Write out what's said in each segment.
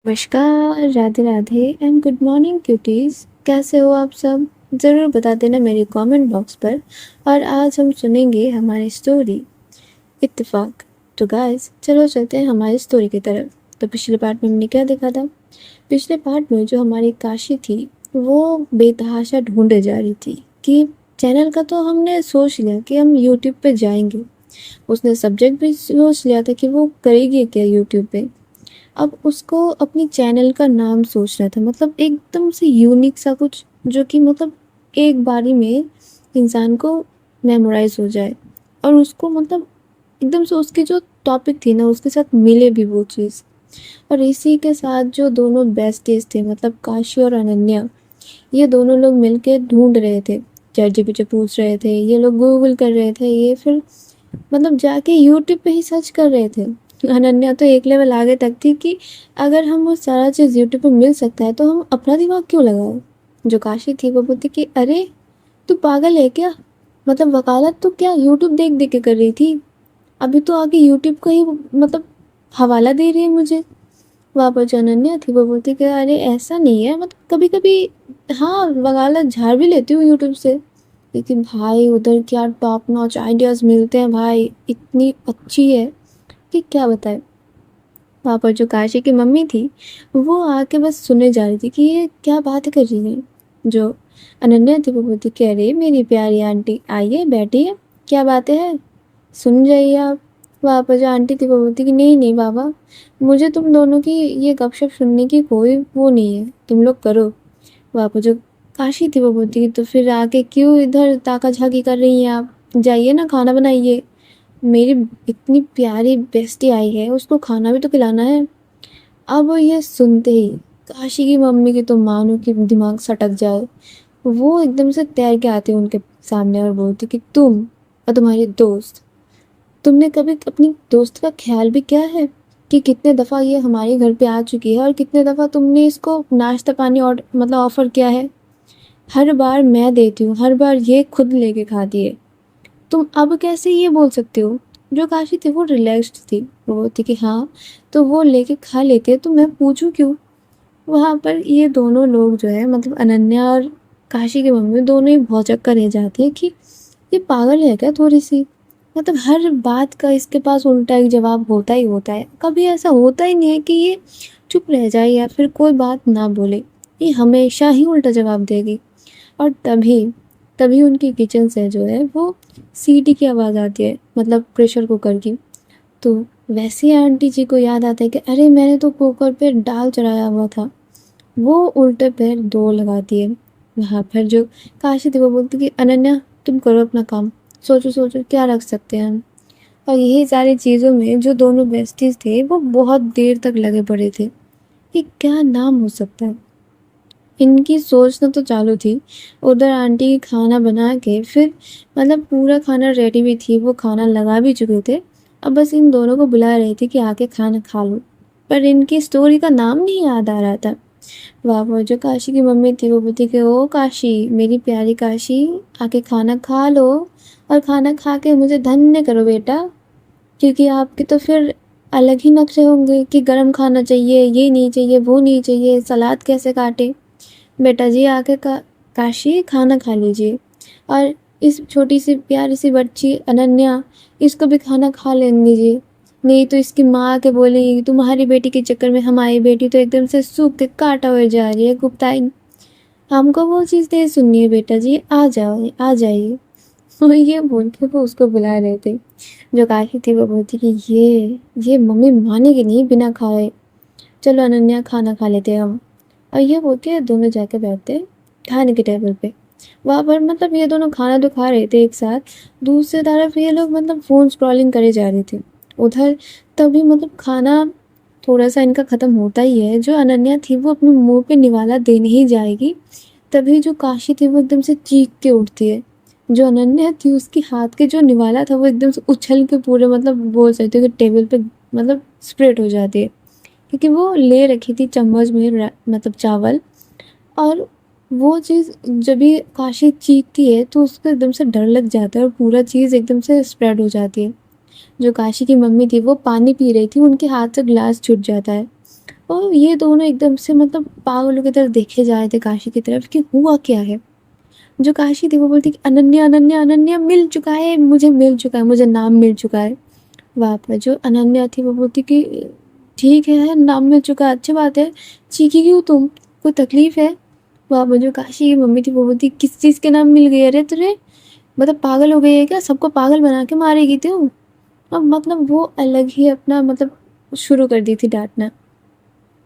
नमस्कार, Radhe Radhe and good morning cuties. कैसे हो आप सब? ज़रूर बता देना मेरे कमेंट बॉक्स पर। और आज हम सुनेंगे हमारी स्टोरी इत्तेफाक। तो गाइस चलो चलते हैं हमारी स्टोरी की तरफ। तो पिछले पार्ट में हमने क्या देखा था? पिछले पार्ट में जो हमारी काशी थी वो बेतहाशा ढूंढे जा रही थी कि चैनल का तो हमने सोच लिया कि हम यूट्यूब पे जाएंगे। उसने सब्जेक्ट भी सोच लिया था कि वो करेगी क्या यूट्यूब पे। अब उसको अपनी चैनल का नाम सोचना था, मतलब एकदम से यूनिक सा कुछ जो कि मतलब एक बारी में इंसान को मेमोराइज हो जाए और उसको मतलब एकदम से उसकी जो टॉपिक थी ना उसके साथ मिले भी वो चीज़। और इसी के साथ जो दोनों बेस्टीज थे मतलब काशी और अनन्या, ये दोनों लोग मिलके ढूंढ रहे थे। चैट जीपीटी पूछ रहे थे, ये लोग गूगल कर रहे थे, ये फिर मतलब जाके यूट्यूब पे ही सर्च कर रहे थे। अनन्या तो एक लेवल आगे तक थी कि अगर हम वो सारा चीज़ यूट्यूब पे मिल सकता है तो हम अपना दिमाग क्यों लगाएं। जो काशी थी वो बोलती कि अरे तू पागल है क्या, मतलब वकालत तो क्या यूट्यूब देख देख के कर रही थी, अभी तो आगे यूट्यूब का ही मतलब हवाला दे रही है मुझे। वहाँ पर जो अनन्या थी वो बोलती कि अरे ऐसा नहीं है, मतलब कभी कभी हाँ वकालत झाड़ भी लेती हूँ यूट्यूब से, लेकिन भाई उधर क्या टॉप नॉच आइडियाज़ मिलते हैं भाई, इतनी अच्छी है कि क्या बताएं। वहाँ पर जो काशी की मम्मी थी वो आके बस सुने जा रही थी कि ये क्या बात कर रही है। जो अनन्या थी वो बोलती कि अरे मेरी प्यारी आंटी आइए बैठिए, क्या बातें हैं, सुन जाइए आप। वहाँ पर जो आंटी थी वो बोलती कि नहीं नहीं बाबा, मुझे तुम दोनों की ये गपशप सुनने की कोई वो नहीं है, तुम लोग करो। वहाँ पर जो काशी थी वो बोलती कि तो फिर आके क्यों इधर ताका झाकी कर रही हैं आप, जाइए ना खाना बनाइए, मेरी इतनी प्यारी बेस्टी आई है उसको खाना भी तो खिलाना है। अब ये सुनते ही काशी की मम्मी की तो मानो कि दिमाग सटक जाए। वो एकदम से तैर के आती उनके सामने और बोलती कि तुम और तुम्हारी दोस्त, तुमने कभी अपनी दोस्त का ख्याल भी किया है कि कितने दफ़ा ये हमारे घर पे आ चुकी है और कितने दफ़ा तुमने इसको नाश्ता पानी और मतलब ऑफ़र किया है। हर बार मैं देती हूँ, हर बार ये खुद लेके खाती है, तुम अब कैसे ये बोल सकते हो। जो काशी थी वो रिलैक्स्ड थी, वो बोलती कि हाँ तो वो लेके खा लेते हैं तो मैं पूछूं क्यों। वहाँ पर ये दोनों लोग जो है मतलब अनन्या और काशी की मम्मी दोनों ही भौचक्का रह जाती है कि ये पागल है क्या थोड़ी सी, मतलब हर बात का इसके पास उल्टा एक जवाब होता ही होता है, कभी ऐसा होता ही नहीं है कि ये चुप रह जाए या फिर कोई बात ना बोले, ये हमेशा ही उल्टा जवाब देगी। और तभी तभी उनकी किचन से जो है वो सीटी की आवाज़ आती है, मतलब प्रेशर कुकर की। तो वैसे ही आंटी जी को याद आता है कि अरे मैंने तो कुकर पे दाल चढ़ाया हुआ था। वो उल्टे पैर दो लगाती है। वहाँ पर जो काशी थी वो बोलती कि अनन्या तुम करो अपना काम, सोचो सोचो क्या रख सकते हैं हम। और यही सारी चीज़ों में जो दोनों बेस्टीज थे वो बहुत देर तक लगे पड़े थे कि क्या नाम हो सकता है। इनकी सोचना तो चालू थी, उधर आंटी खाना बना के फिर मतलब पूरा खाना रेडी भी थी, वो खाना लगा भी चुके थे। अब बस इन दोनों को बुला रही थी कि आके खाना खा लो, पर इनकी स्टोरी का नाम नहीं याद आ रहा था। वहाँ पर जो काशी की मम्मी थी वो बोलती कि ओ काशी मेरी प्यारी काशी, आके खाना खा लो और खाना खा के मुझे धन्य करो बेटा, क्योंकि आपके तो फिर अलग ही नखरे होंगे कि गर्म खाना चाहिए, ये नहीं चाहिए, वो नहीं चाहिए, सलाद कैसे काटे। बेटा जी आके काशी खाना खा लीजिए। और इस छोटी सी प्यारी सी बच्ची अनन्या, इसको भी खाना खा लेने दीजिए, नहीं तो इसकी माँ आके बोलेगी तुम्हारी बेटी के चक्कर में हमारी बेटी तो एकदम से सूख के काटा हुए जा रही है गुप्ताइन, हमको वो चीज़ नहीं सुननी है, बेटा जी आ जाओ आ जाइए। और ये बोल के वो उसको बुला रहे थे। जो काकी थी वो बोलती कि ये मम्मी मानेगी नहीं बिना खाए, चलो अनन्या खाना खा लेते हैं हम। और ये बोलती है दोनों जाके बैठते हैं खाने के टेबल पे। वहाँ पर मतलब ये दोनों खाना तो खा रहे थे एक साथ, दूसरी तरफ ये लोग मतलब फ़ोन स्क्रॉलिंग करे जा रहे थे उधर। तभी मतलब खाना थोड़ा सा इनका ख़त्म होता ही है, जो अनन्या थी वो अपने मुंह पे निवाला देने ही जाएगी, तभी जो काशी थी वो एकदम से चीख के उठती है। जो अनन्या थी उसके हाथ के जो निवाला था वो एकदम से उछल के पूरे मतलब बोल सकते हो कि टेबल पे मतलब स्प्रेड हो जाती है, क्योंकि वो ले रखी थी चम्मच में मतलब चावल। और वो चीज़ जब भी काशी चीखती है तो उसको एकदम से डर लग जाता है और पूरा चीज़ एकदम से स्प्रेड हो जाती है। जो काशी की मम्मी थी वो पानी पी रही थी, उनके हाथ से ग्लास छूट जाता है और ये दोनों एकदम से मतलब पागलों की तरफ देखे जा रहे थे काशी की तरफ कि हुआ क्या है। जो काशी थी वो बोलती कि अनन्या अनन्या अनन्या मिल चुका है, मुझे मिल चुका है, मुझे नाम मिल चुका है। वहाँ पर जो अनन्या थी वो बोलती कि ठीक है, नाम मिल चुका है, अच्छी बात है, चीखी क्यों तुम, कोई तकलीफ है? वहाँ पर जो काशी की मम्मी थी वो बोलती किस चीज़ के नाम मिल गई, अरे तुझे मतलब पागल हो गई है क्या, सबको पागल बना के मारेगी तू? अब मतलब वो अलग ही अपना मतलब शुरू कर दी थी डांटना।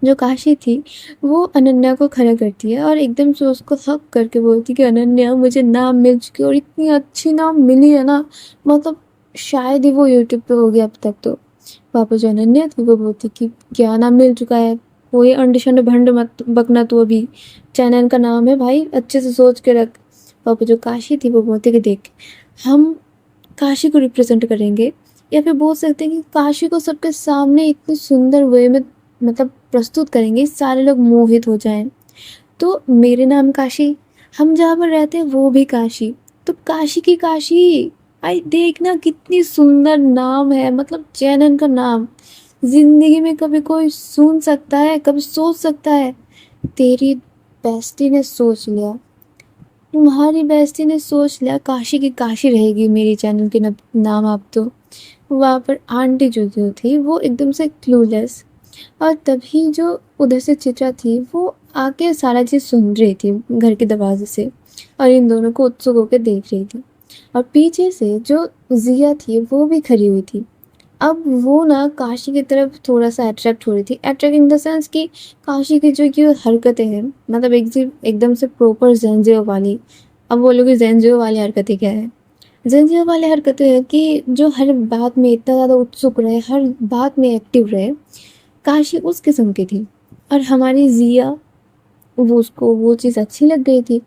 जो काशी थी वो अनन्या को खड़ा करती है और एकदम से उसको हक करके बोलती कि अनन्या मुझे नाम मिल चुकी है और इतनी अच्छी नाम मिली है ना, मतलब शायद ही वो यूट्यूब पे होगी अब तक तो। पापा जो अनन्या थी वो बोलती कि क्या नाम मिल चुका है, कोई अंड भंड मत बकना तू, अभी चैनल का नाम है भाई, अच्छे से सोच के रख। पापा जो काशी थी वो बोलती कि देख, हम काशी को रिप्रेजेंट करेंगे, या फिर बोल सकते हैं कि काशी को सबके सामने इतनी सुंदर वे में मतलब प्रस्तुत करेंगे, सारे लोग मोहित हो जाएं। तो मेरे नाम काशी, हम जहाँ पर रहते हैं वो भी काशी, तो काशी की काशी। आई देखना कितनी सुंदर नाम है, मतलब चैनन का नाम जिंदगी में कभी कोई सुन सकता है, कभी सोच सकता है? तेरी बेस्टी ने सोच लिया, तुम्हारी बेस्टी ने सोच लिया, काशी की काशी रहेगी मेरी चैनल के नाम। आप तो वहाँ पर आंटी जो थी वो एकदम से क्लूलेस, और तभी जो उधर से चित्रा थी वो आके सारा चीज़ सुन रही थी घर के दरवाजे से, और इन दोनों को उत्सुक होकर देख रही थी। और पीछे से जो जिया थी वो भी खड़ी हुई थी। अब वो ना काशी की तरफ थोड़ा सा अट्रैक्ट हो रही थी, अट्रैक्ट इन द सेंस कि काशी की जो ये हरकतें हैं, मतलब एकदम से प्रॉपर जेंजियो वाली। अब बोलोगे जेंजियो वाली हरकतें क्या है? जेंजियो वाली हरकतें हैं कि जो हर बात में इतना ज़्यादा उत्सुक रहे, हर बात में एक्टिव रहे, काशी उस किस्म की थी। और हमारी जिया, वो उसको वो चीज़ अच्छी लग गई थी,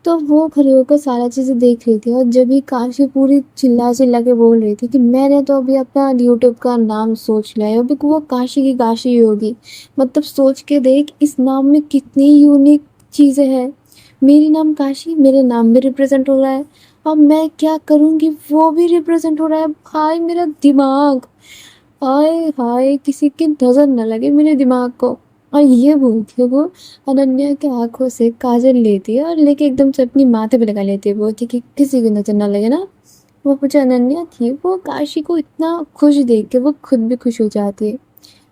तो वो खड़े होकर सारा चीज़ें देख रही थी। और जब भी काशी पूरी चिल्ला चिल्ला के बोल रही थी कि मैंने तो अभी अपना यूट्यूब का नाम सोच लिया है, अभी वो काशी की काशी ही होगी। मतलब सोच के देख, इस नाम में कितनी यूनिक चीज़ें हैं। मेरी नाम काशी, मेरे नाम भी रिप्रेजेंट हो रहा है, अब मैं क्या करूँगी वो भी रिप्रेजेंट हो रहा है। भाई मेरा दिमाग, हाय हाय, किसी की नज़र न लगे मेरे दिमाग को। और ये बोलती है वो, अनन्या के आंखों से काजल लेती है और लेके एकदम से अपनी माथे पे लगा लेती है, बोलती कि किसी की नज़र ना लगे ना। वो जो अनन्या थी वो काशी को इतना खुश देख के वो खुद भी खुश हो जाती है।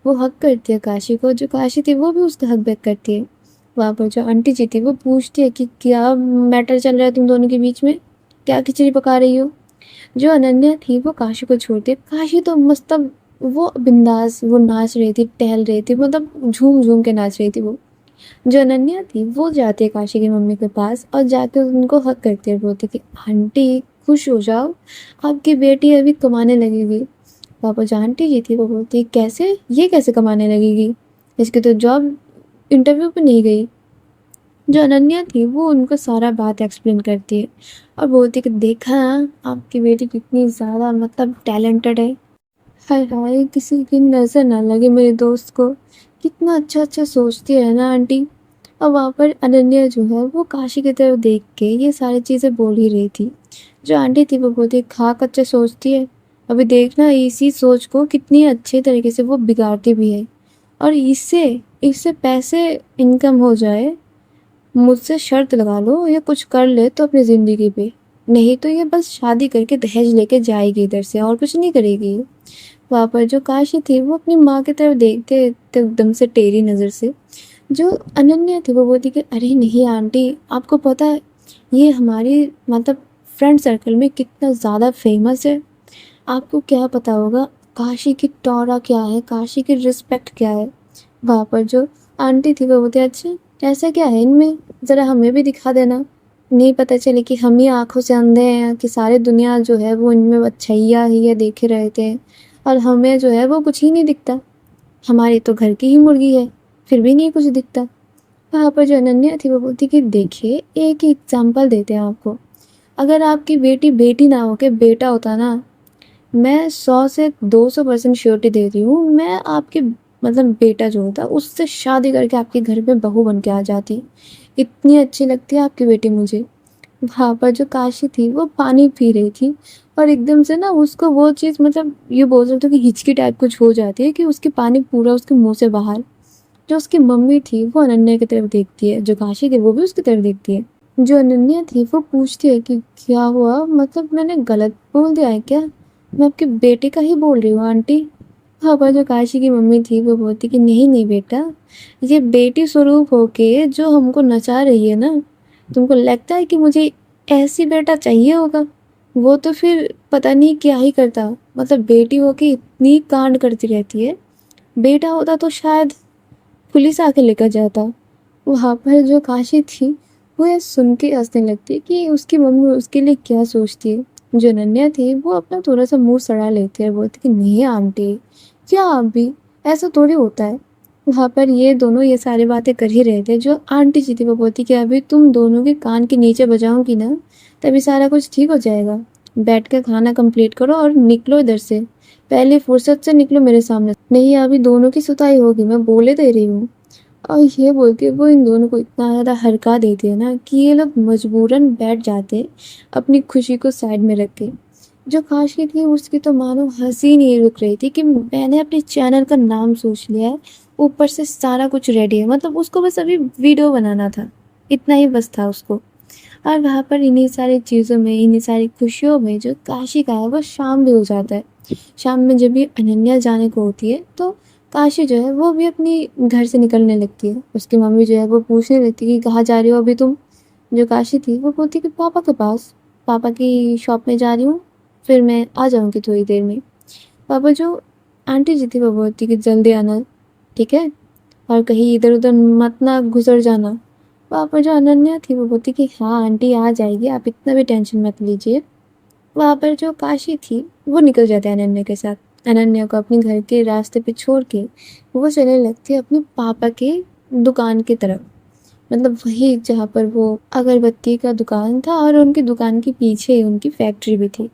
वो हक करती है काशी को, जो काशी थी वो भी उसका हक बैक करती है। वहाँ पर जो आंटी जी थी वो पूछती है कि क्या मैटर चल रहा है तुम दोनों के बीच में, क्या खिचड़ी पका रही हो? जो अनन्या थी वो काशी को छोड़ती, काशी तो मतलब वो बिंदास वो नाच रही थी, टहल रही थी, मतलब झूम झूम के नाच रही थी वो। जो अनन्या थी वो जाती है काशी की मम्मी के पास और जाके उनको हक करती है, बोलती कि आंटी खुश हो जाओ, आपकी बेटी अभी कमाने लगेगी। पापा जो आंटी जी थी वो बोलती है कैसे, ये कैसे कमाने लगेगी, इसकी तो जॉब इंटरव्यू पे नहीं गई। जो अनन्या थी वो उनको सारा बात एक्सप्लेन करती है और बोलती है कि देखा आपकी बेटी कितनी ज़्यादा मतलब टैलेंटेड है। हाय हाय, किसी की नज़र ना लगे मेरे दोस्त को, कितना अच्छा अच्छा सोचती है ना आंटी। और वहाँ पर अनन्या जो है वो काशी की तरफ देख के ये सारी चीज़ें बोल ही रही थी। जो आंटी थी वो बोलती है खाक अच्छा सोचती है, अभी देखना इसी सोच को कितनी अच्छे तरीके से वो बिगाड़ती भी है, और इससे इससे पैसे इनकम हो जाए। मुझसे शर्त लगा लो ये कुछ कर ले तो अपनी ज़िंदगी पे, नहीं तो ये बस शादी करके दहेज लेके जाएगी इधर से और कुछ नहीं करेगी। वहाँ पर जो काशी थी वो अपनी माँ की तरफ देखते तो एकदम से टेढ़ी नज़र से। जो अनन्या थी वो बोलती कि अरे नहीं आंटी, आपको पता है ये हमारी मतलब फ्रेंड सर्कल में कितना ज़्यादा फेमस है, आपको क्या पता होगा काशी की टॉरा क्या है, काशी की रिस्पेक्ट क्या है। वहाँ पर जो आंटी थी वो बोलती अच्छा ऐसा क्या है इनमें, ज़रा हमें भी दिखा देना, नहीं पता चले कि हम ही आँखों से अंधे हैं कि सारी दुनिया जो है वो इनमें अच्छाइयाँ ही है देखे रहते हैं, और हमें जो है वो कुछ ही नहीं दिखता, हमारी तो घर की ही मुर्गी है फिर भी नहीं कुछ दिखता। वहाँ पर जो अनन्या थी वो बोलती कि देखिए एक ही एग्जाम्पल देते हैं आपको, अगर आपकी बेटी बेटी ना हो के बेटा होता ना, मैं 100 से 200% श्योरिटी दे रही हूँ, मैं आपके मतलब बेटा जो होता उससे शादी करके आपके घर में बहू बन के आ जाती, इतनी अच्छी लगती है आपकी बेटी मुझे। वहाँ पर जो काशी थी वो पानी पी रही थी और एकदम से ना उसको वो चीज़ मतलब ये बोल सकते हो कि हिचकी टाइप कुछ हो जाती है कि उसके पानी पूरा उसके मुंह से बाहर। जो उसकी मम्मी थी वो अनन्या की तरफ देखती है, जो काशी थी वो भी उसकी तरफ देखती है। जो अनन्या थी वो पूछती है कि क्या हुआ, मतलब मैंने गलत बोल दिया है क्या? मैं आपके बेटे का ही बोल रही हूँ आंटी। हाँ, पर जो काशी की मम्मी थी वो बोलती कि नहीं नहीं बेटा, ये बेटी स्वरूप होके जो हमको नचा रही है ना, तुमको लगता है कि मुझे ऐसी बेटा चाहिए होगा? वो तो फिर पता नहीं क्या ही करता, मतलब बेटी होके इतनी कांड करती रहती है, बेटा होता तो शायद पुलिस आके लेकर जाता। वहाँ पर जो काशी थी वो ये सुन के हंसने लगती है कि उसकी मम्मी उसके लिए क्या सोचती है। जो अनन्या थी वो अपना थोड़ा सा मुंह सड़ा लेती है, बोलती कि नहीं आंटी, क्या आप भी, ऐसा थोड़ी होता है। वहाँ पर ये दोनों ये सारी बातें कर ही रहे थे। जो आंटी जी थी वो बोलती कि अभी तुम दोनों के कान के नीचे बजाऊंगी ना, तभी सारा कुछ ठीक हो जाएगा। बैठ कर खाना कंप्लीट करो और निकलो इधर से, पहले फुर्सत से निकलो मेरे सामने, नहीं अभी दोनों की सुताई होगी, मैं बोले दे रही हूँ। और ये बोल के वो इन दोनों को इतना ज़्यादा हड़का देती है ना कि ये लोग मजबूरन बैठ जाते हैं अपनी खुशी को साइड में रख के। जो काशी थी उसकी तो मानो हंसी नहीं रुक रही थी कि मैंने अपने चैनल का नाम सोच लिया है, ऊपर से सारा कुछ रेडी है, मतलब उसको बस अभी वीडियो बनाना था, इतना ही बस था उसको। और वहाँ पर इन्हीं सारी चीज़ों में, इन्हीं सारी खुशियों में जो काशी का है वो शाम भी हो जाता है। शाम में जब भी अनन्या जाने को होती है तो काशी जो है वो भी अपनी घर से निकलने लगती है। उसकी मम्मी जो है वो पूछने लगती है कि कहाँ जा रही हो अभी तुम? जो काशी थी वो बोलती कि पापा के पास, पापा की शॉप में जा रही हूँ, फिर मैं आ जाऊँगी थोड़ी देर में। पापा जो आंटी जी थी वो बोलती कि जल्दी आना, ठीक है, और कहीं इधर उधर मत ना गुजर जाना। वहाँ पर जो अनन्या थी वो बोलती कि हाँ आंटी आ जाएगी, आप इतना भी टेंशन मत लीजिए। वहाँ पर जो काशी थी वो निकल जाते हैं अनन्या के साथ। अनन्या को अपने घर के रास्ते पे छोड़ के वो चलने लगती है अपने पापा के दुकान की तरफ, मतलब वही जहाँ पर वो अगरबत्ती का दुकान था और उनकी दुकान के पीछे ही उनकी फैक्ट्री भी थी।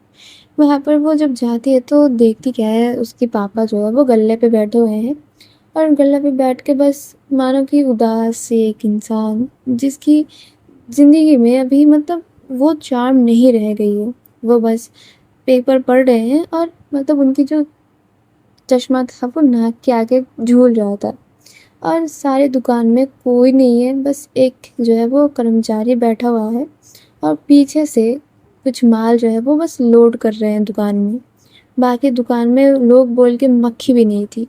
वहाँ पर वो जब जाती है तो देखती क्या है, उसके पापा जो है वो गल्ले पे बैठे हुए हैं, और गल्ले पे बैठ के बस मानो कि उदास से एक इंसान जिसकी ज़िंदगी में अभी मतलब वो चार्म नहीं रह गई है, वो बस पेपर पढ़ रहे हैं, और मतलब उनकी जो चश्मा था वो नाक के आगे झूल रहा था। और सारे दुकान में कोई नहीं है, बस एक जो है वो कर्मचारी बैठा हुआ है, और पीछे से कुछ माल जो है वो बस लोड कर रहे हैं दुकान में। बाकी दुकान में लोग बोल के मक्खी भी नहीं थी,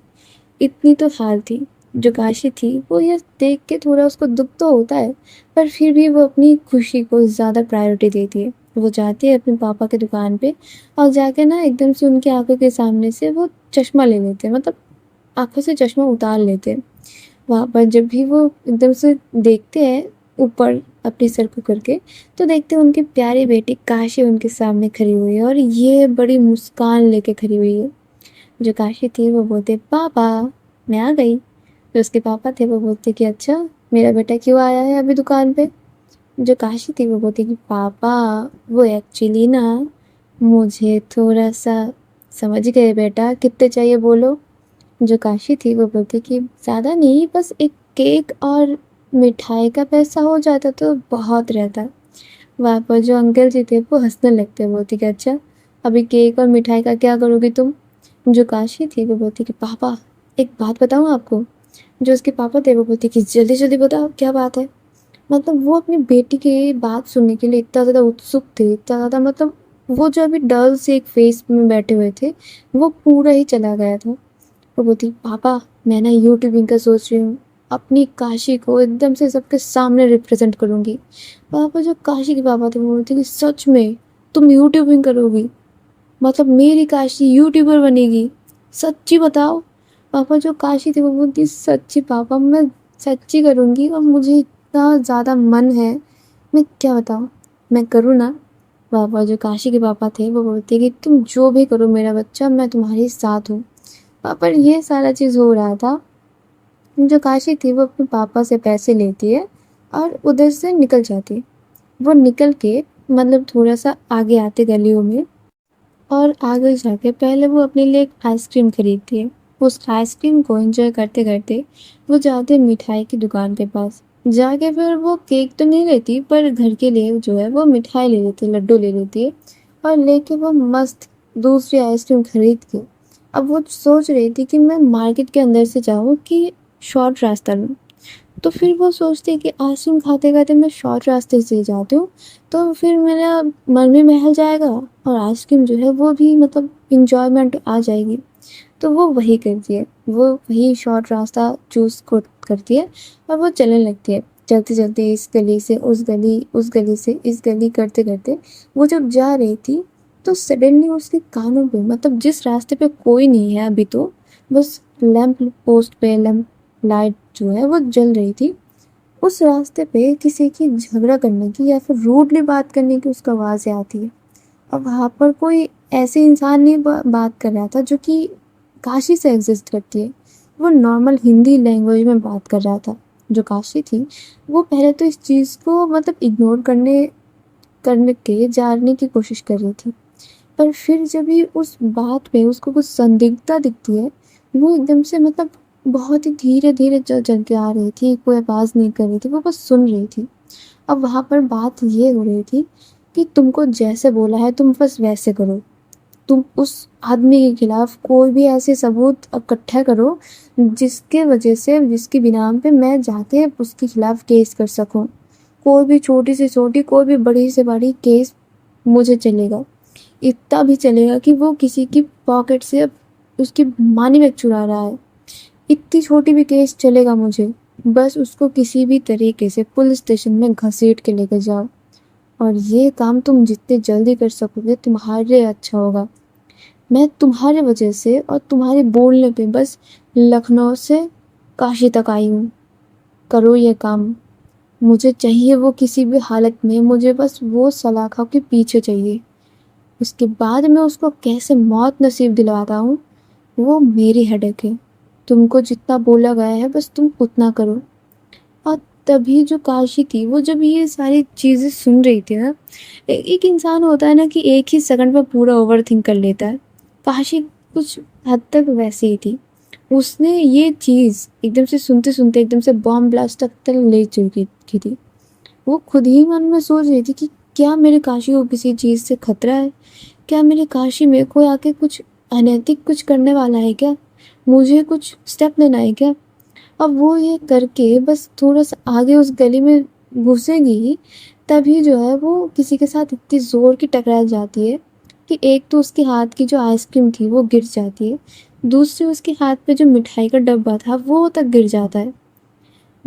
इतनी तो हाल थी। जो काशी थी वो ये देख के थोड़ा उसको दुख तो होता है, पर फिर भी वो अपनी खुशी को ज़्यादा प्रायोरिटी देती है। वो जाती है अपने पापा की दुकान पे, और जाके ना एकदम से उनकी आंखों के सामने से वो चश्मा ले लेते हैं, मतलब आंखों से चश्मा उतार लेते हैं। वहाँ पर जब भी वो एकदम से देखते हैं ऊपर अपने सर को करके, तो देखते हैं उनकी प्यारी बेटी काशी उनके सामने खड़ी हुई है, और ये बड़ी मुस्कान लेके खड़ी हुई है। जो काशी थी वो बोलते पापा मैं आ गई। जो उसके पापा थे वो बोलते कि अच्छा मेरा बेटा क्यों आया है अभी दुकान पे? जो काशी थी वो बोलती कि पापा वो एक्चुअली ना मुझे थोड़ा सा, समझ गए बेटा, कितने चाहिए बोलो? जो काशी थी वो बोलती कि ज़्यादा नहीं, बस एक केक और मिठाई का पैसा हो जाता तो बहुत रहता। वहाँ पर जो अंकल जी थे वो हंसने लगते, बोलती कि अच्छा अभी केक और मिठाई का क्या करोगी तुम? जो काशी थी वो बोलती कि पापा एक बात बताऊँ आपको? जो उसके पापा थे वो बोलते कि जल्दी जल्दी बताओ क्या बात है। मतलब वो अपनी बेटी की बात सुनने के लिए इतना ज़्यादा उत्सुक थे, इतना ज़्यादा, मतलब वो जो अभी डल से एक फेस में बैठे हुए थे वो पूरा ही चला गया था। वो बोलती पापा मैं ना यूट्यूबिंग का सोच रही हूँ, अपनी काशी को एकदम से सबके सामने रिप्रेजेंट करूँगी। पापा जो काशी के पापा थे वो बोलते कि सच में तुम यूट्यूबिंग करोगी, मतलब मेरी काशी यूट्यूबर बनेगी, सच्ची बताओ? पापा जो काशी थे वो बोलती सच्ची पापा मैं सच्ची करूँगी, और मुझे इतना ज़्यादा मन है, मैं क्या बताऊँ, मैं करूँ ना? पापा जो काशी के पापा थे वो बोलते कि तुम जो भी करो मेरा बच्चा, मैं तुम्हारे साथ हूँ। पर ये सारा चीज़ हो रहा था, जो काशी थी वो अपने पापा से पैसे लेती है और उधर से निकल जाती है। वो निकल के मतलब थोड़ा सा आगे आते गलियों में, और आगे जाके पहले वो अपने लिए एक आइसक्रीम खरीदती है। उस आइसक्रीम को एंजॉय करते करते वो जाते हैं मिठाई की दुकान के पास। जाके फिर वो केक तो नहीं लेती, पर घर के लिए जो है वो मिठाई ले लेती है, लड्डू ले लेती है, और लेके वो मस्त दूसरी आइसक्रीम खरीद के अब वो सोच रही थी कि मैं मार्केट के अंदर से जाऊँ कि शॉर्ट रास्ता लूँ। तो फिर वो सोचती है कि आइसक्रीम खाते-खाते मैं शॉर्ट रास्ते से जाती हूँ, तो फिर मेरा मन भी बहल जाएगा और आइसक्रीम जो है वो भी मतलब एन्जॉयमेंट आ जाएगी। तो वो वही करती है, वो वही शॉर्ट रास्ता चूज़ को करती है और वो चलने लगती है। चलते-चलते इस गली से उस गली, उस गली से इस गली करते-करते वो जब जा रही थी, तो सडनली उसके कानों पे मतलब जिस रास्ते पे कोई नहीं है अभी तो, बस लैंप पोस्ट पे लैंप लाइट जो है वो जल रही थी। उस रास्ते पे किसी की झगड़ा करने की या फिर रूडली बात करने की उसको आवाज़ें आती है। और वहाँ पर कोई ऐसे इंसान नहीं बात कर रहा था जो कि काशी से एग्जिस्ट करती है। वो नॉर्मल हिंदी लैंग्वेज में बात कर रहा था। जो काशी थी वो पहले तो इस चीज़ को मतलब इग्नोर करने करने के जानने की कोशिश कर रही थी। पर फिर जब भी उस बात पे उसको कुछ संदिग्धता दिखती है, वो एकदम से मतलब बहुत ही धीरे-धीरे चल के आ रही थी, कोई आवाज़ नहीं कर रही थी, वो बस सुन रही थी। अब वहाँ पर बात ये हो रही थी कि तुमको जैसे बोला है तुम बस वैसे करो। तुम उस आदमी के खिलाफ कोई भी ऐसे सबूत इकट्ठा करो जिसके वजह से जिसके बिनाम पे मैं जाके उसके खिलाफ केस कर सकूँ। कोई भी छोटी से छोटी, कोई भी बड़ी से बड़ी केस मुझे चलेगा। इतना भी चलेगा कि वो किसी की पॉकेट से उसकी मनी बैग चुरा रहा है। इतनी छोटी भी केस चलेगा मुझे। बस उसको किसी भी तरीके से पुलिस स्टेशन में घसीट के लेकर जाओ। और ये काम तुम जितने जल्दी कर सकोगे तुम्हारे लिए अच्छा होगा। मैं तुम्हारे वजह से और तुम्हारे बोलने पे बस लखनऊ से काशी तक आई हूँ। करो ये काम। मुझे चाहिए वो किसी भी हालत में, मुझे बस वो सलाखों के पीछे चाहिए। उसके बाद मैं उसको कैसे मौत नसीब दिलवाता हूँ वो मेरी हेडेक है। तुमको जितना बोला गया है बस तुम उतना करो। और तभी जो काशी थी वो जब ये सारी चीज़ें सुन रही थी ना, एक इंसान होता है ना कि एक ही सेकंड में पूरा ओवरथिंक कर लेता है। काशी कुछ हद तक वैसे ही थी। उसने ये चीज़ एकदम से सुनते-सुनते एकदम से बॉम्ब ब्लास्ट तक ले चुकी की थी। वो खुद ही मन में सोच रही थी कि क्या मेरे काशी को किसी चीज़ से खतरा है? क्या मेरे काशी में कोई आके कुछ अनैतिक कुछ करने वाला है क्या? मुझे कुछ स्टेप लेना है क्या? अब वो ये करके बस थोड़ा-सा आगे उस गली में घुसेगी ही, तभी जो है वो किसी के साथ इतनी ज़ोर की टकरा जाती है कि एक तो उसके हाथ की जो आइसक्रीम थी वो गिर जाती है, दूसरी उसके हाथ पे जो मिठाई का डब्बा था वो तक गिर जाता है।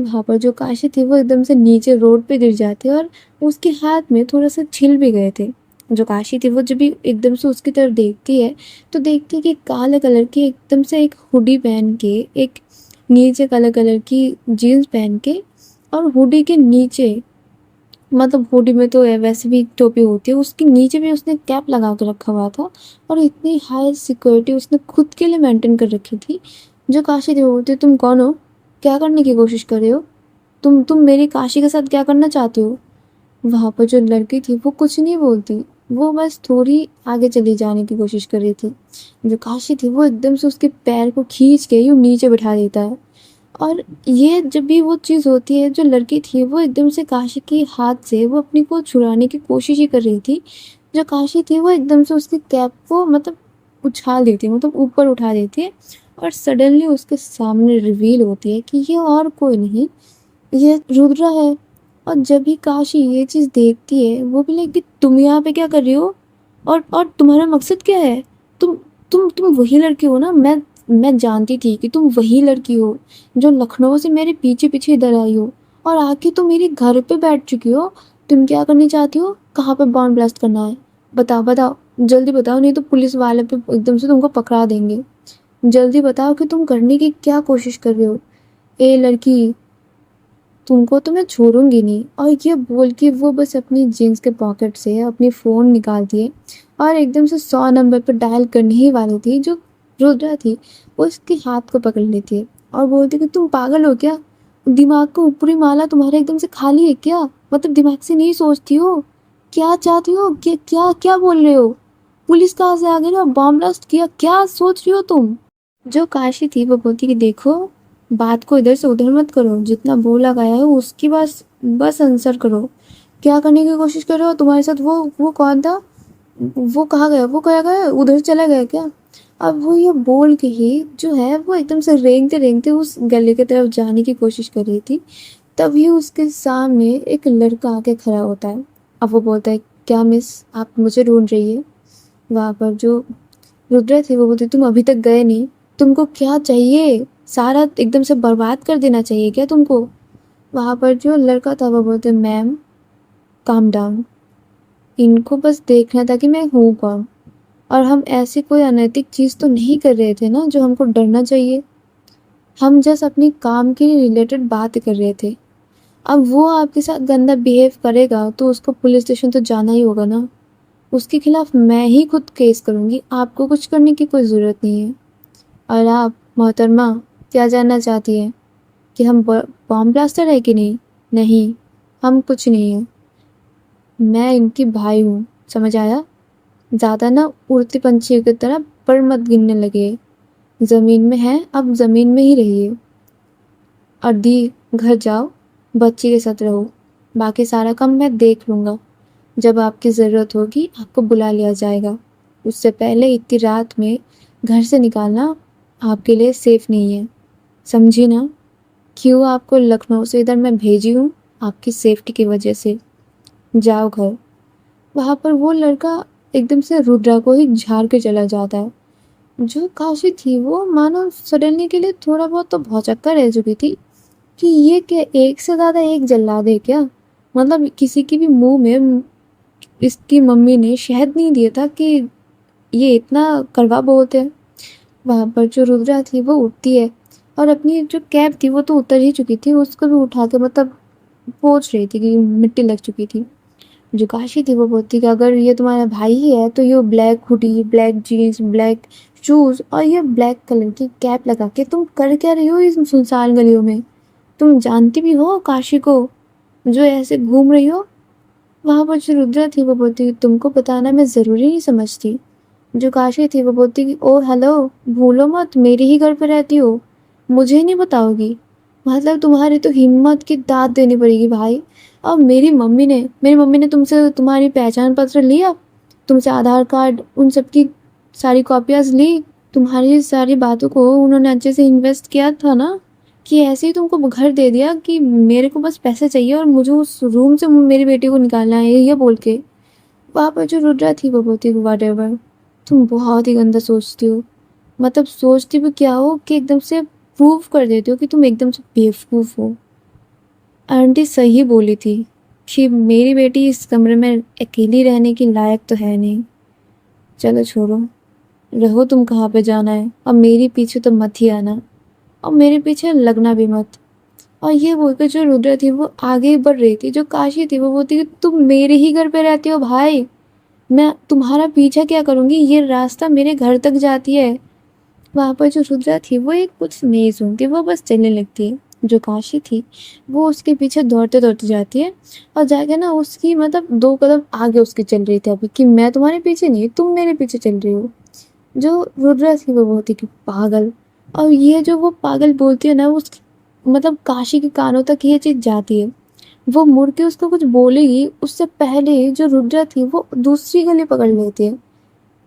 वहाँ पर जो काशी थी वो एकदम से नीचे रोड पे गिर जाती है और उसके हाथ में थोड़ा-सा छिल भी गए थे। जो काशी थी वो जब भी एकदम से उसकी तरफ देखती है, तो देखती है कि काले कलर की एकदम से एक हुडी पहन के, एक नीचे काले कलर की जीन्स पहन के और हुडी के नीचे मतलब हुडी में तो वैसे भी टोपी होती है, उसके नीचे भी उसने कैप लगा के रखा हुआ था और इतनी हाई सिक्योरिटी उसने खुद के लिए मेंटेन कर रखी थी। जो काशी थी वो बोलती, तुम कौन हो? क्या करने की कोशिश कर रहे हो? तुम मेरी काशी के साथ क्या करना चाहते हो? वहाँ पर जो लड़की थी वो कुछ नहीं बोलती, वो बस थोड़ी आगे चली जाने की कोशिश कर रही थी। जो काशी थी वो एकदम से उसके पैर को खींच के यूँ नीचे बिठा देता है। और ये जब भी वो चीज़ होती है, जो लड़की थी वो एकदम से काशी के हाथ से वो अपनी को छुड़ाने की कोशिश ही कर रही थी। जो काशी थी वो एकदम से उसकी कैप को मतलब उछाल देती है, मतलब ऊपर उठा देती है और सडनली उसके सामने रिवील होती है कि ये और कोई नहीं, ये रुद्रा है। और जब भी काशी ये चीज़ देखती है वो भी लाइक कि तुम यहाँ पे क्या कर रही हो और तुम्हारा मकसद क्या है? तुम तुम वही लड़की हो ना, मैं जानती थी कि तुम वही लड़की हो जो लखनऊ से मेरे पीछे पीछे इधर आई हो और आके तुम मेरे घर पे बैठ चुकी हो। तुम क्या करनी चाहती हो? कहाँ पे बॉम्ब ब्लास्ट करना है? बताओ बताओ, जल्दी बताओ, नहीं तो पुलिस वाले पे एकदम से तुमको पकड़ा देंगे। जल्दी बताओ कि तुम करने की क्या कोशिश कर रहे हो? ए लड़की, तुमको तो मैं छोड़ूंगी नहीं। और ये बोल के वो बस अपनी जीन्स के पॉकेट से अपनी फ़ोन निकालती है और एकदम से 100 नंबर पर डायल करने ही वाली थी। जो रुद्रा थी वो उसके हाथ को पकड़ लेती है और बोलती कि तुम पागल हो क्या? दिमाग का ऊपरी माला तुम्हारा एकदम से खाली है क्या? मतलब दिमाग से नहीं सोचती हो? क्या चाहती हो? क्या क्या क्या बोल रहे हो? पुलिस कहाँ से आ गई ना, बॉम्ब ब्लास्ट किया, क्या सोच रही हो तुम? जो काशी थी वो बोलती कि देखो, बात को इधर से उधर मत करो, जितना बोला गया है उसकी बस बस आंसर करो। क्या करने की कोशिश कर रहे हो? तुम्हारे साथ वो कौन था? वो कहाँ गया? वो कहाँ गया? उधर चला गया क्या? अब वो ये बोल के ही जो है वो एकदम से रेंगते-रेंगते उस गली की तरफ जाने की कोशिश कर रही थी। तभी उसके सामने एक लड़का आके खड़ा होता है। अब वो बोलता है, "क्या मिस, आप मुझे ढूँढ रही है?" वहाँ पर जो रुद्रा थी वो बोलती, "तुम अभी तक गए नहीं? तुमको क्या चाहिए? सारा एकदम से बर्बाद कर देना चाहिए क्या तुमको?" वहाँ पर जो लड़का था वो बोलते, "मैम, काम डाउन। इनको बस देखना था कि मैं हूँ कौन, और हम ऐसी कोई अनैतिक चीज़ तो नहीं कर रहे थे ना जो हमको डरना चाहिए। हम जस्ट अपनी काम के रिलेटेड बात कर रहे थे। अब वो आपके साथ गंदा बिहेव करेगा तो उसको पुलिस स्टेशन तो जाना ही होगा ना। उसके खिलाफ मैं ही खुद केस करूँगी, आपको कुछ करने की कोई ज़रूरत नहीं है। और आप मोहतरमा क्या जानना चाहती हैं कि हम बॉम्ब ब्लास्टर है कि नहीं? नहीं, हम कुछ नहीं हैं। मैं इनकी भाई हूँ, समझ आया? ज़्यादा ना उड़ती पंछियों की तरह पर मत गिनने लगे। ज़मीन में है, अब ज़मीन में ही रहिए। और दी, घर जाओ, बच्ची के साथ रहो। बाकी सारा काम मैं देख लूँगा। जब आपकी ज़रूरत होगी आपको बुला लिया जाएगा। उससे पहले इतनी रात में घर से निकालना आपके लिए सेफ नहीं है। समझी ना? क्यों आपको लखनऊ से इधर मैं भेजी हूँ? आपकी सेफ्टी की वजह से। जाओ घर। वहाँ पर वो लड़का एकदम से रुद्रा को ही झाड़ के चला जाता है। जो काशी थी वो मानो सडनली के लिए थोड़ा बहुत तो भौचक्का रह चुकी थी कि ये क्या एक से ज़्यादा एक जल्लाद है क्या? मतलब किसी की भी मुँह में इसकी मम्मी ने शहद नहीं दिया था कि ये इतना कड़वा बोलते हैं। वहाँ पर जो रुद्रा थी वो उठती है और अपनी जो कैप थी वो तो उतर ही चुकी थी, उसको भी उठा के मतलब पोंछ रही थी कि मिट्टी लग चुकी थी। जो काशी थी वो बोलती कि अगर ये तुम्हारा भाई ही है तो ये black hoodie, black jeans, black shoes और ये ब्लैक कलर की कैप लगा के तुम कर क्या रही हो इस सुनसान गलियों में? तुम जानती भी हो काशी को जो ऐसे घूम रही हो? वहाँ पर जो रुद्रा थी वो बोलती कि तुमको बताना मैं ज़रूरी नहीं समझती। जो काशी थी वो बोलती कि ओ हेलो, भूलो मत मेरे ही घर पे रहती हो, मुझे नहीं बताओगी? मतलब तुम्हारी तो हिम्मत की दाद देनी पड़ेगी भाई। अब मेरी मम्मी ने तुमसे तुम्हारी पहचान पत्र लिया, तुमसे आधार कार्ड उन सब की सारी कॉपियाज ली, तुम्हारी सारी बातों को उन्होंने अच्छे से इन्वेस्ट किया था ना, कि ऐसे ही तुमको घर दे दिया कि मेरे को बस पैसे चाहिए और मुझे उस रूम से मेरी बेटी को निकालना है ये बोल के। वहाँ पर जो रुद्रा थी वो बोलती वट एवर, तुम बहुत ही गंदा सोचती हो। मतलब सोचती भी क्या हो कि एकदम से प्रूव कर देती हो कि तुम एकदम से बेवकूफ़ हो। आंटी सही बोली थी कि मेरी बेटी इस कमरे में अकेली रहने की लायक तो है नहीं। चलो छोड़ो, रहो तुम कहाँ पे जाना है, अब मेरे पीछे तो मत ही आना और मेरे पीछे लगना भी मत। और ये बोलकर जो रुद्रा थी वो आगे बढ़ रही थी, जो काशी थी वो बोलती कि तुम मेरे ही घर पे रहती हो भाई, मैं तुम्हारा पीछा क्या करूँगी, ये रास्ता मेरे घर तक जाती है। वहाँ पर जो रुद्रा थी वो एक कुछ नहीं सुनती, वो बस चलने लगती है। जो काशी थी वो उसके पीछे दौड़ते-दौड़ते जाती है और जाके ना उसकी मतलब 2 कदम आगे उसकी चल रही थी अभी कि मैं तुम्हारे पीछे नहीं, तुम मेरे पीछे चल रही हो। जो रुद्रा थी वो बोलती कि पागल, और ये जो वो पागल बोलती है ना उस मतलब काशी के कानों तक ये चीज़ जाती है। वो मुड़ के उसको कुछ बोलेगी उससे पहले जो रुद्रा थी वो दूसरी गली पकड़ लेती है।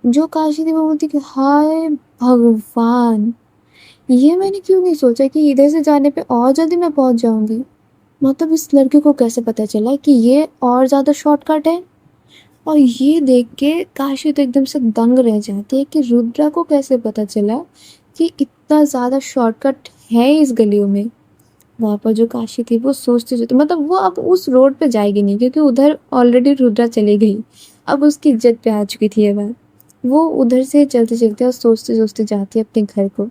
जो काशी थी वो बोलती कि हाय भगवान! ये मैंने क्यों नहीं सोचा कि इधर से जाने पे और जल्दी मैं पहुँच जाऊँगी। मतलब इस लड़के को कैसे पता चला कि ये और ज़्यादा शॉर्टकट है? और ये देख के काशी तो एकदम से दंग रह जाती है कि रुद्रा को कैसे पता चला कि इतना ज़्यादा शॉर्टकट है इस गलियों में। वहाँ पर जो काशी थी वो सोचते-सोचते मतलब वो अब उस रोड पे जाएगी नहीं क्योंकि उधर ऑलरेडी रुद्रा चली गई। अब उसकी इज़्ज़त पे आ चुकी थी ये बात। वो उधर से चलते-चलते और सोचते-सोचते जाती है अपने घर को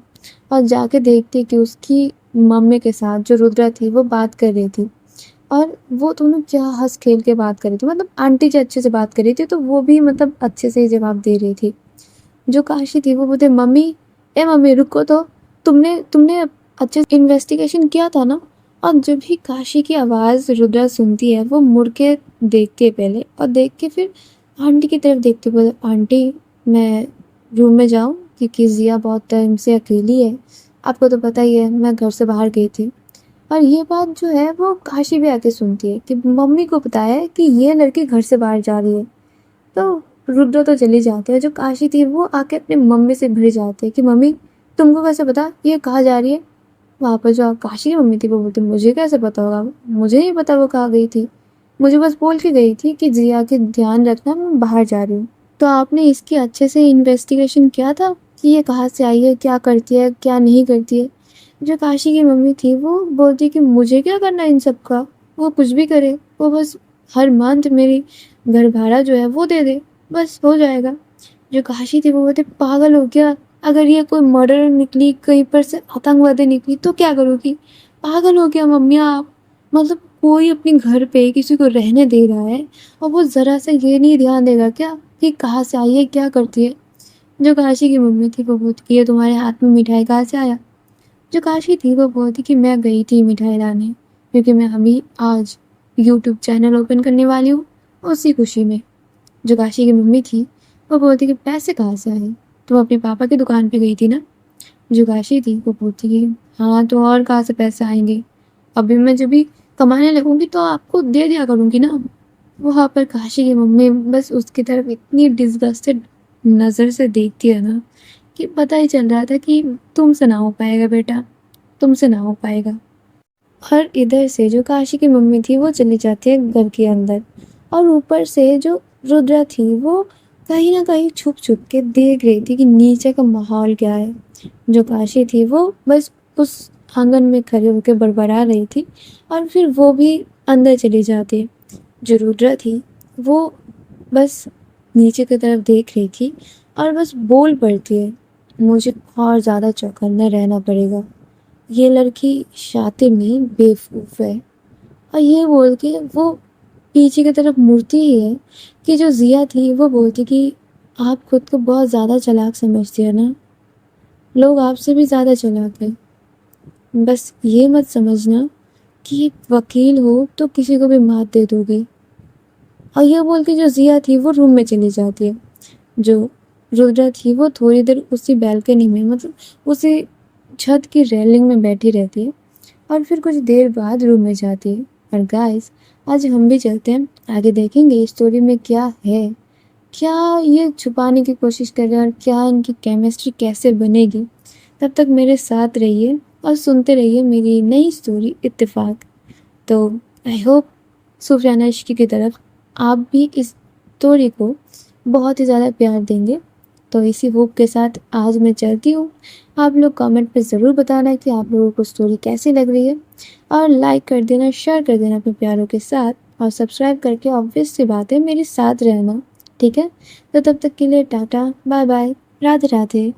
और जाके देखती है कि उसकी मम्मी के साथ जो रुद्रा थी वो बात कर रही थी और वो दोनों क्या हँस खेल के बात कर रही थी। मतलब आंटी जी अच्छे से बात कर रही थी तो वो भी मतलब अच्छे से ही जवाब दे रही थी। जो काशी थी वो बोलते, मम्मी, ए मम्मी रुको तो, तुमने तुमने अच्छे से इन्वेस्टिगेशन किया था ना? और जब भी काशी की आवाज़ रुद्रा सुनती है वो मुड़ के देखती है पहले और देख के फिर आंटी की तरफ देखती है, बोले आंटी मैं रूम में जाऊँ क्योंकि ज़िया बहुत टाइम से अकेली है, आपको तो पता ही है मैं घर से बाहर गई थी। और ये बात जो है वो काशी भी आके सुनती है कि मम्मी को पता है कि ये लड़की घर से बाहर जा रही है। तो रुद्र तो चली जाते हैं, जो काशी थी वो आके अपनी मम्मी से भिड़ जाते हैं कि मम्मी तुमको कैसे पता ये कहाँ जा रही है। वहाँ पर जो काशी की मम्मी थी वो बोलती मुझे कैसे पता होगा, मुझे नहीं पता वो कहाँ गई थी, मुझे बस बोल के गई थी कि जिया के ध्यान रखना, मैं बाहर जा रही हूँ। तो आपने इसकी अच्छे से इन्वेस्टिगेशन किया था कि ये कहाँ से आई है, क्या करती है, क्या नहीं करती है। जो काशी की मम्मी थी वो बोलती कि मुझे क्या करना इन सब का, वो कुछ भी करे, वो बस हर मंथ मेरी घर भाड़ा जो है वो दे दे, बस हो जाएगा। जो काशी थी वो बोलती पागल हो क्या, अगर ये कोई मर्डर निकली, कहीं पर से आतंकवादी निकली तो क्या करोगी, पागल हो क्या मम्मी आप। मतलब कोई अपने घर पे किसी को रहने दे रहा है और वो ज़रा सा ये नहीं ध्यान देगा क्या कि कहाँ से आई है, क्या करती है। जो काशी की मम्मी थी वो बोलती ये तुम्हारे हाथ में मिठाई कहाँ से आया। जो काशी थी वो बोलती कि मैं गई थी मिठाई लाने, क्योंकि मैं अभी आज यूट्यूब चैनल ओपन करने वाली हूँ, उसी खुशी में। जो काशी की मम्मी थी वो बोलती कि पैसे कहाँ से आए, तुम अपने पापा की दुकान पे गई थी ना। जो काशी थी वो बोलती कि हाँ तो और कहाँ से पैसे आएंगे, अभी मैं जब भी कमाने लगूंगी तो आपको दे दिया करूंगी ना। वहाँ पर काशी की मम्मी बस उसकी तरफ इतनी डिस्गस्टेड नज़र से देखती है ना कि पता ही चल रहा था कि तुमसे ना हो पाएगा बेटा, तुमसे ना हो पाएगा। और इधर से जो काशी की मम्मी थी वो चली जाती है घर के अंदर, और ऊपर से जो रुद्रा थी वो कहीं ना कहीं छुप छुप के देख रही थी कि नीचे का माहौल क्या है। जो काशी थी वो बस उस आंगन में खड़े होकर बड़बड़ा रही थी, और फिर वो भी अंदर चली जाती है। जो रुद्रा थी वो बस नीचे की तरफ देख रही थी और बस बोल पड़ती है मुझे और ज़्यादा चौकन्ना रहना पड़ेगा, ये लड़की शातिर नहीं बेवकूफ़ है। और ये बोल के वो पीछे की तरफ मुड़ती ही है कि जो जिया थी वो बोलती कि आप खुद को बहुत ज़्यादा चालाक समझती है ना, लोग आपसे भी ज़्यादा चालाक है, बस ये मत समझना कि एक वकील हो तो किसी को भी मात दे दोगे। और ये बोल के जो जिया थी वो रूम में चली जाती है। जो रुद्रा थी वो थोड़ी देर उसी बैल्कनी में, मतलब उसी छत की रेलिंग में बैठी रहती है, और फिर कुछ देर बाद रूम में जाती है। और गाइस आज हम भी चलते हैं, आगे देखेंगे इस स्टोरी में क्या है, क्या ये छुपाने की कोशिश कर रहे हैं और क्या इनकी केमिस्ट्री कैसे बनेगी। तब तक मेरे साथ रहिए और सुनते रहिए मेरी नई स्टोरी इत्तेफाक। तो आई होप सूफियाना इश्की की तरफ आप भी इस स्टोरी को बहुत ही ज़्यादा प्यार देंगे। तो इसी होप के साथ आज मैं चलती हूँ। आप लोग कमेंट पे ज़रूर बताना कि आप लोगों को स्टोरी कैसी लग रही है, और लाइक कर देना, शेयर कर देना अपने प्यारों के साथ, और सब्सक्राइब करके ऑब्वियस सी बात है मेरे साथ रहना। ठीक है, तो तब तक के लिए tata bye bye, Radhe Radhe.